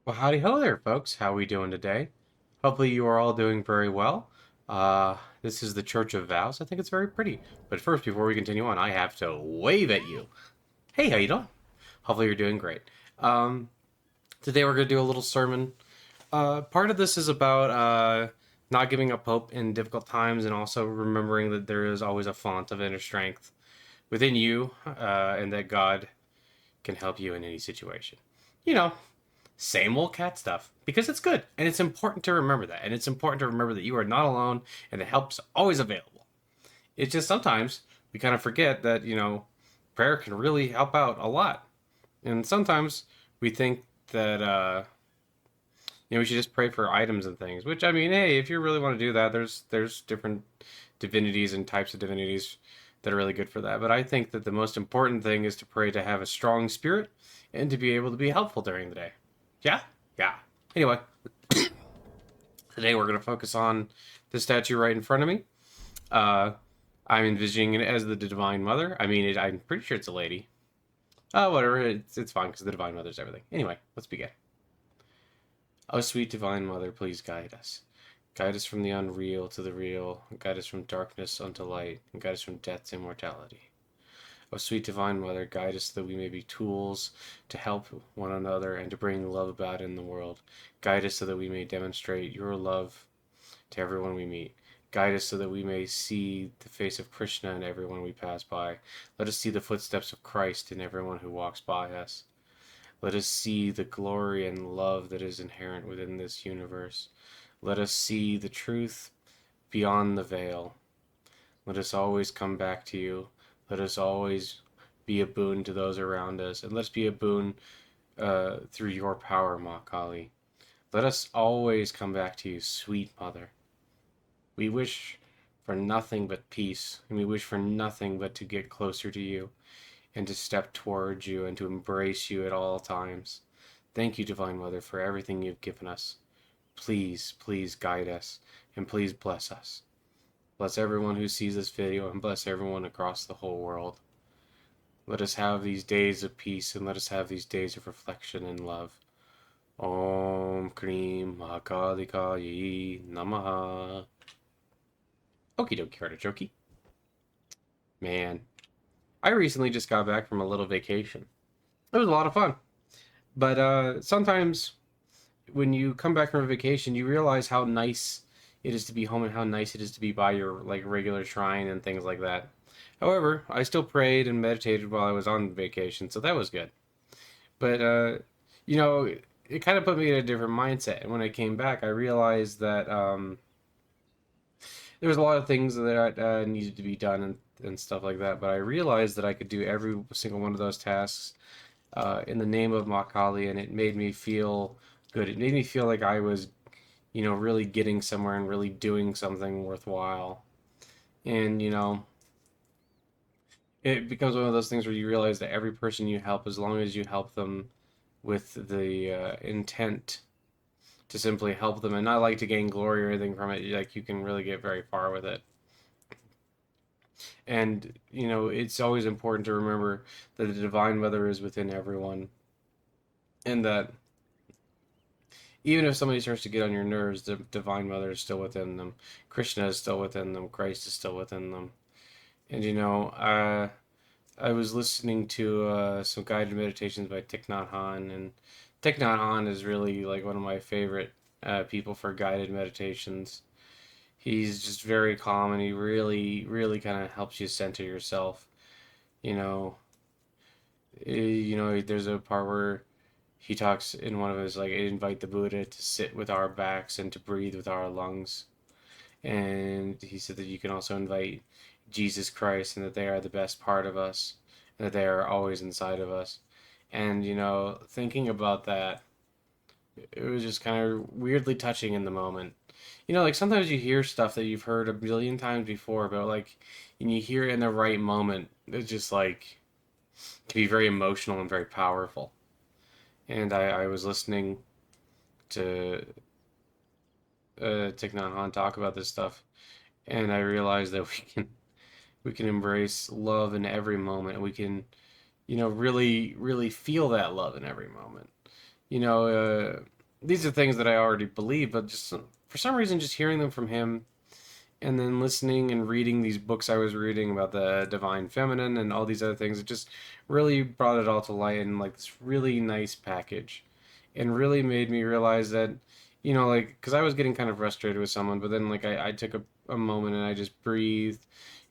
Well, howdy ho there, folks. How we doing today? Hopefully you are all doing very well. This is the Church of Vows. I think it's very pretty. But first, before we continue on, I have to wave at you. Hey, how you doing? Hopefully you're doing great. Um, Today we're going to do a little sermon. Part of this is about not giving up hope in difficult times and also remembering that there is always a font of inner strength within you and that God can help you in any situation. You know, same old cat stuff because it's good and it's important to remember that, and it's important to remember that you are not alone and that help's always available. It's just sometimes we kind of forget that prayer can really help out a lot, and sometimes we think that we should just pray for items and things, which, I mean, hey, if you really want to do that, there's different divinities and types of divinities that are really good for that. But I think that the most important thing is to pray to have a strong spirit and to be able to be helpful during the day. Yeah? Yeah. Anyway, today we're going to focus on the statue right in front of me. Uh, I'm envisioning it as the Divine Mother. I mean, I'm pretty sure it's a lady. Whatever. It's fine because the Divine Mother's everything. Anyway, let's begin. Oh, sweet Divine Mother, please guide us. Guide us from the unreal to the real. Guide us from darkness unto light. And guide us from death to immortality. O sweet Divine Mother, guide us so that we may be tools to help one another and to bring love about in the world. Guide us so that we may demonstrate your love to everyone we meet. Guide us so that we may see the face of Krishna in everyone we pass by. Let us see the footsteps of Christ in everyone who walks by us. Let us see the glory and love that is inherent within this universe. Let us see the truth beyond the veil. Let us always come back to you. Let us always be a boon to those around us, and let's be a boon through your power, Ma Kali. Let us always come back to you, sweet Mother. We wish for nothing but peace, and we wish for nothing but to get closer to you, and to step towards you, and to embrace you at all times. Thank you, Divine Mother, for everything you've given us. Please, please guide us, and please bless us. Bless everyone who sees this video, and bless everyone across the whole world. Let us have these days of peace, and let us have these days of reflection and love. Om Krim Mahakalikayi Namaha. Okie dokie, artichoke. Man, I recently just got back from a little vacation. It was a lot of fun. But sometimes when you come back from a vacation, you realize how nice it is to be home and how nice it is to be by your like regular shrine and things like that. However, I still prayed and meditated while I was on vacation, so that was good. But you know, it kind of put me in a different mindset. And when I came back, I realized that there was a lot of things that needed to be done and stuff like that. But I realized that I could do every single one of those tasks in the name of Makali, and it made me feel good. It made me feel like I was, really getting somewhere and really doing something worthwhile. And it becomes one of those things where you realize that every person you help, as long as you help them with the intent to simply help them and not like to gain glory or anything from it, like you can really get very far with it. And it's always important to remember that the Divine Mother is within everyone, and that even if somebody starts to get on your nerves, the Divine Mother is still within them. Krishna is still within them. Christ is still within them. And I was listening to some guided meditations by Thich Nhat Hanh, and Thich Nhat Hanh is really like one of my favorite people for guided meditations. He's just very calm, and he really, really kind of helps you center yourself. You know, there's a part where he talks in one of his like invite the Buddha to sit with our backs and to breathe with our lungs, and he said that you can also invite Jesus Christ and that they are the best part of us and that they are always inside of us. And thinking about that, it was just kind of weirdly touching in the moment. Like sometimes you hear stuff that you've heard a million times before, but like, and you hear it in the right moment, it's just like can be very emotional and very powerful. And I was listening to Thich Nhat Hanh talk about this stuff, and I realized that we can embrace love in every moment. We can really really feel that love in every moment. You know, these are things that I already believe, but just for some reason, just hearing them from him and then listening and reading these books I was reading about the divine feminine and all these other things, it just really brought it all to light in like this really nice package, and really made me realize that, like, because I was getting kind of frustrated with someone, but then like I took a moment and I just breathed.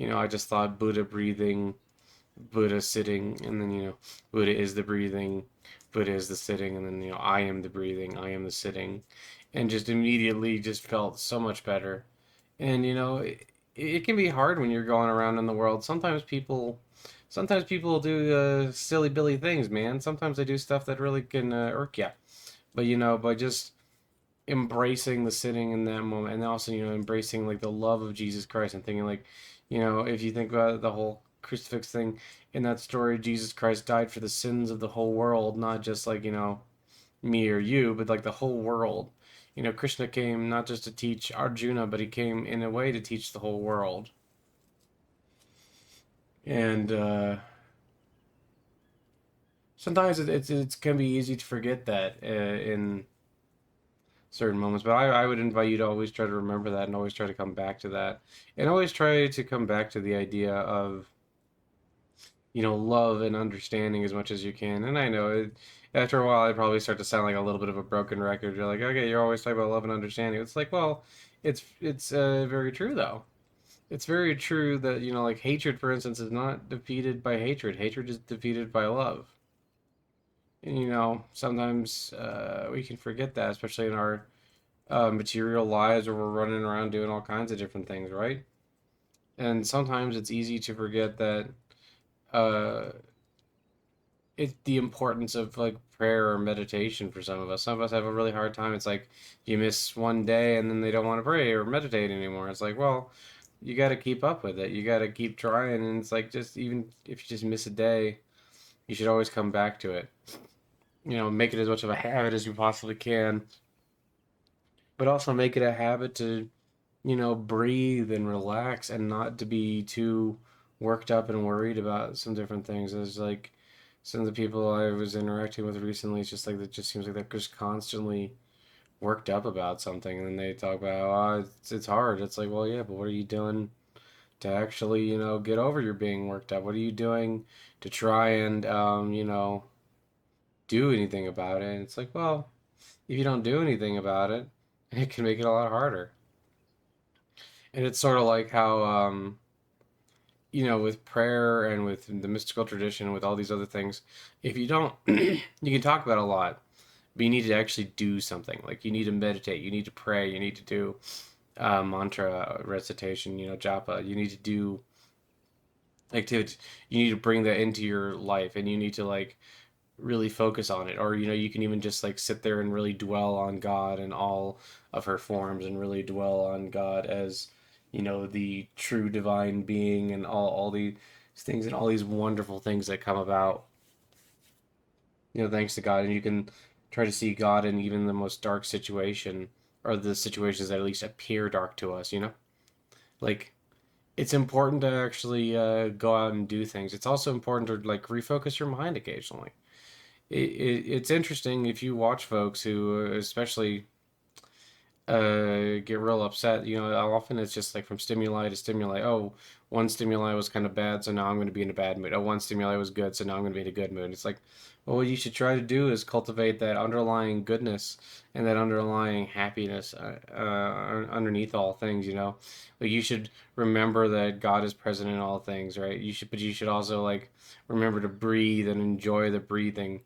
I just thought Buddha breathing, Buddha sitting, and then Buddha is the breathing, Buddha is the sitting, and then I am the breathing, I am the sitting, and just immediately just felt so much better. And it can be hard when you're going around in the world. Sometimes people do silly billy things, man. Sometimes they do stuff that really can irk you. But by just embracing the sitting in that moment, and also embracing like the love of Jesus Christ, and thinking like, if you think about the whole crucifix thing in that story, Jesus Christ died for the sins of the whole world, not just like me or you, but like the whole world. Krishna came not just to teach Arjuna, but he came in a way to teach the whole world. And sometimes it can be easy to forget that in certain moments. But I would invite you to always try to remember that, and always try to come back to that, and always try to come back to the idea of love and understanding as much as you can. And I know after a while, I probably start to sound like a little bit of a broken record. You're like, okay, you're always talking about love and understanding. It's like, well, it's very true though. It's very true that like hatred, for instance, is not defeated by hatred. Hatred is defeated by love. And sometimes we can forget that, especially in our material lives, where we're running around doing all kinds of different things, right? And sometimes it's easy to forget that uh, it's the importance of like prayer or meditation for some of us. Some of us have a really hard time. It's like you miss one day and then they don't want to pray or meditate anymore. It's like, well, you got to keep up with it. You got to keep trying. And it's like, just even if you just miss a day, you should always come back to it. Make it as much of a habit as you possibly can, but also make it a habit to breathe and relax, and not to be too worked up and worried about some different things. It's like some of the people I was interacting with recently, it's just like it just seems like they're just constantly worked up about something, and then they talk about, oh, it's hard. It's like, well, yeah, but what are you doing to actually, get over your being worked up? What are you doing to try and, do anything about it? And it's like, well, if you don't do anything about it, it can make it a lot harder. And it's sort of like how, with prayer and with the mystical tradition and with all these other things, if you don't, you can talk about a lot, but you need to actually do something. Like you need to meditate, you need to pray, you need to do mantra recitation, japa. You need to do activities. You need to bring that into your life, and you need to like really focus on it. Or you can even just like sit there and really dwell on God and all of her forms, and really dwell on God as the true divine being, and all these things and all these wonderful things that come about thanks to God. And you can try to see God in even the most dark situation, or the situations that at least appear dark to us. Like, it's important to actually go out and do things. It's also important to like refocus your mind occasionally. It's interesting if you watch folks who, especially, get real upset. How often it's just like from stimuli to stimuli. Oh, one stimuli was kind of bad, so now I'm going to be in a bad mood. Oh, one stimuli was good, so now I'm going to be in a good mood. It's like, well, what you should try to do is cultivate that underlying goodness and that underlying happiness underneath all things. Like you should remember that God is present in all things, right? But you should also like remember to breathe and enjoy the breathing.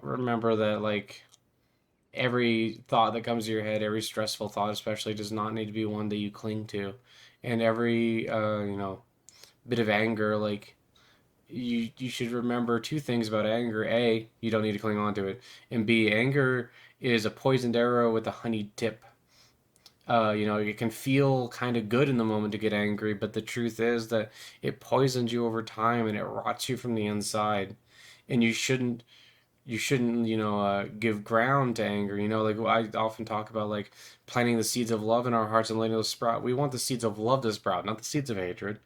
Remember that like every thought that comes to your head, every stressful thought especially, does not need to be one that you cling to. And every bit of anger, like you should remember two things about anger. A, you don't need to cling on to it. And B, anger is a poisoned arrow with a honeyed tip. It can feel kind of good in the moment to get angry, but the truth is that it poisons you over time, and it rots you from the inside. And you shouldn't give ground to anger. Like I often talk about, like planting the seeds of love in our hearts and letting those sprout. We want the seeds of love to sprout, not the seeds of hatred.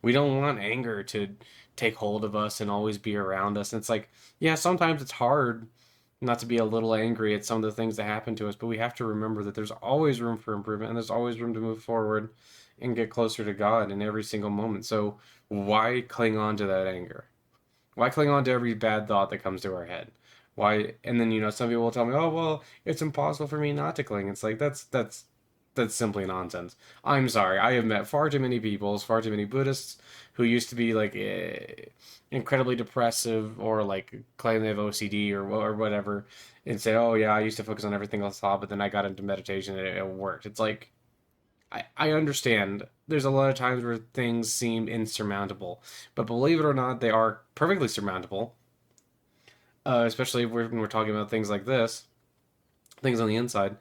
We don't want anger to take hold of us and always be around us. And it's like, yeah, sometimes it's hard not to be a little angry at some of the things that happen to us, but we have to remember that there's always room for improvement and there's always room to move forward and get closer to God in every single moment. So why cling on to that anger? Why cling on to every bad thought that comes to our head? Why? And then some people will tell me, "Oh, well, it's impossible for me not to cling." It's like that's simply nonsense. I'm sorry. I have met far too many people, far too many Buddhists who used to be like incredibly depressive or like claim they have OCD or whatever, and say, "Oh yeah, I used to focus on everything else, but then I got into meditation and it worked." It's like I understand there's a lot of times where things seem insurmountable, but believe it or not, they are perfectly surmountable. Especially when we're talking about things like this, things on the inside,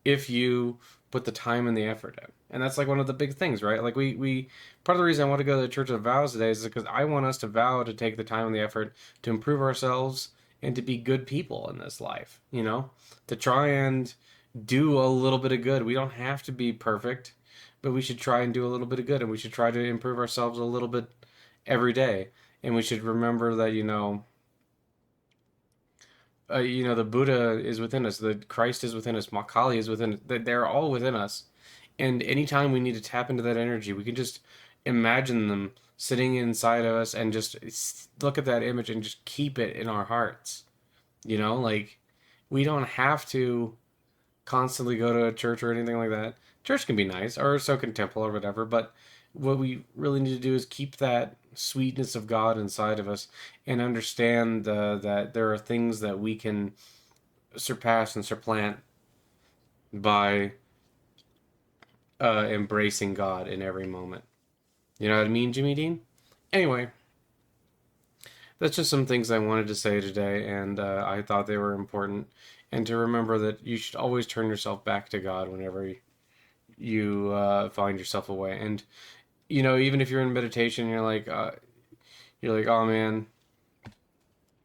if you put the time and the effort in. And that's like one of the big things, right? Like we part of the reason I want to go to the Church of Vows today is because I want us to vow to take the time and the effort to improve ourselves and to be good people in this life, to try and do a little bit of good. We don't have to be perfect, but we should try and do a little bit of good and we should try to improve ourselves a little bit every day. And we should remember that, the Buddha is within us, the Christ is within us, Makali is within us. They're all within us. And anytime we need to tap into that energy, we can just imagine them sitting inside of us and just look at that image and just keep it in our hearts. Like we don't have to constantly go to a church or anything like that. Church can be nice, or so can temple or whatever, but what we really need to do is keep that sweetness of God inside of us and understand that there are things that we can surpass and supplant by embracing God in every moment. You know what I mean, Jimmy Dean? Anyway, that's just some things I wanted to say today, and I thought they were important. And to remember that you should always turn yourself back to God whenever you find yourself away. And even if you're in meditation, you're like, oh man,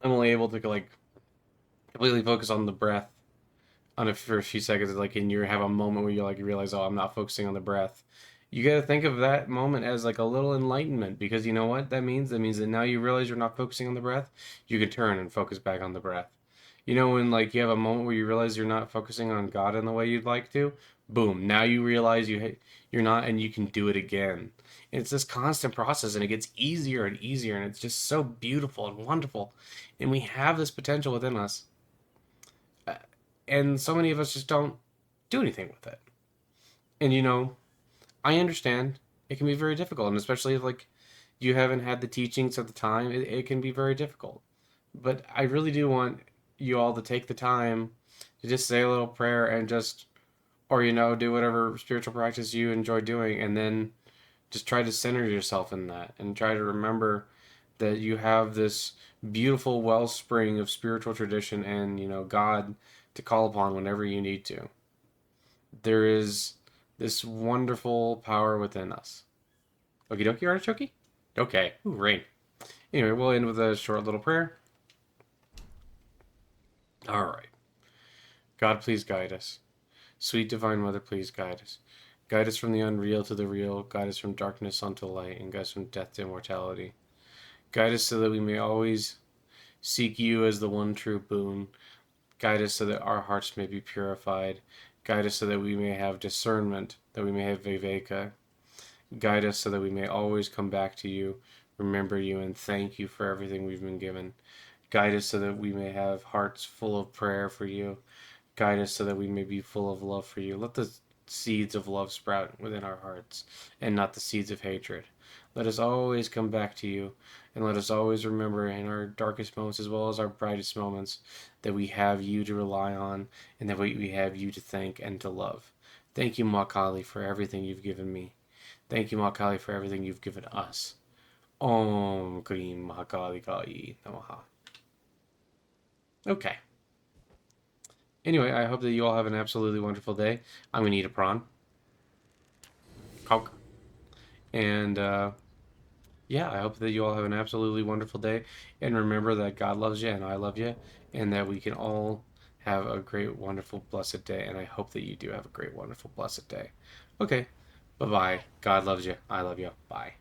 I'm only able to like completely focus on the breath for a few seconds, like, and you have a moment where you realize, oh, I'm not focusing on the breath. You got to think of that moment as like a little enlightenment, because you know what that means? That means that now you realize you're not focusing on the breath. You can turn and focus back on the breath. When like you have a moment where you realize you're not focusing on God in the way you'd like to, boom, now you realize you're not, and you can do it again. And it's this constant process, and it gets easier and easier, and it's just so beautiful and wonderful. And we have this potential within us, uh, and so many of us just don't do anything with it. And I understand it can be very difficult, and especially if like you haven't had the teachings at the time, it can be very difficult. But I really do want you all to take the time to just say a little prayer and just, or do whatever spiritual practice you enjoy doing, and then just try to center yourself in that and try to remember that you have this beautiful wellspring of spiritual tradition and God to call upon whenever you need to. There is this wonderful power within us. Okie dokie, artichoke? Okay. Ooh, rain. Anyway, we'll end with a short little prayer. All right. God, please guide us. Sweet Divine Mother, please guide us. Guide us from the unreal to the real. Guide us from darkness unto light, and guide us from death to immortality. Guide us so that we may always seek you as the one true boon. Guide us so that our hearts may be purified. Guide us so that we may have discernment, that we may have viveka. Guide us so that we may always come back to you, remember you, and thank you for everything we've been given. Guide us so that we may have hearts full of prayer for you. Guide us so that we may be full of love for you. Let the seeds of love sprout within our hearts and not the seeds of hatred. Let us always come back to you, and let us always remember in our darkest moments as well as our brightest moments that we have you to rely on and that we have you to thank and to love. Thank you, Ma Kali, for everything you've given me. Thank you, Ma Kali, for everything you've given us. Om Krim Mahakali Kai Namaha. Okay. Anyway, I hope that you all have an absolutely wonderful day. I'm going to eat a prawn. Conk. And, yeah, I hope that you all have an absolutely wonderful day. And remember that God loves you and I love you. And that we can all have a great, wonderful, blessed day. And I hope that you do have a great, wonderful, blessed day. Okay. Bye-bye. God loves you. I love you. Bye.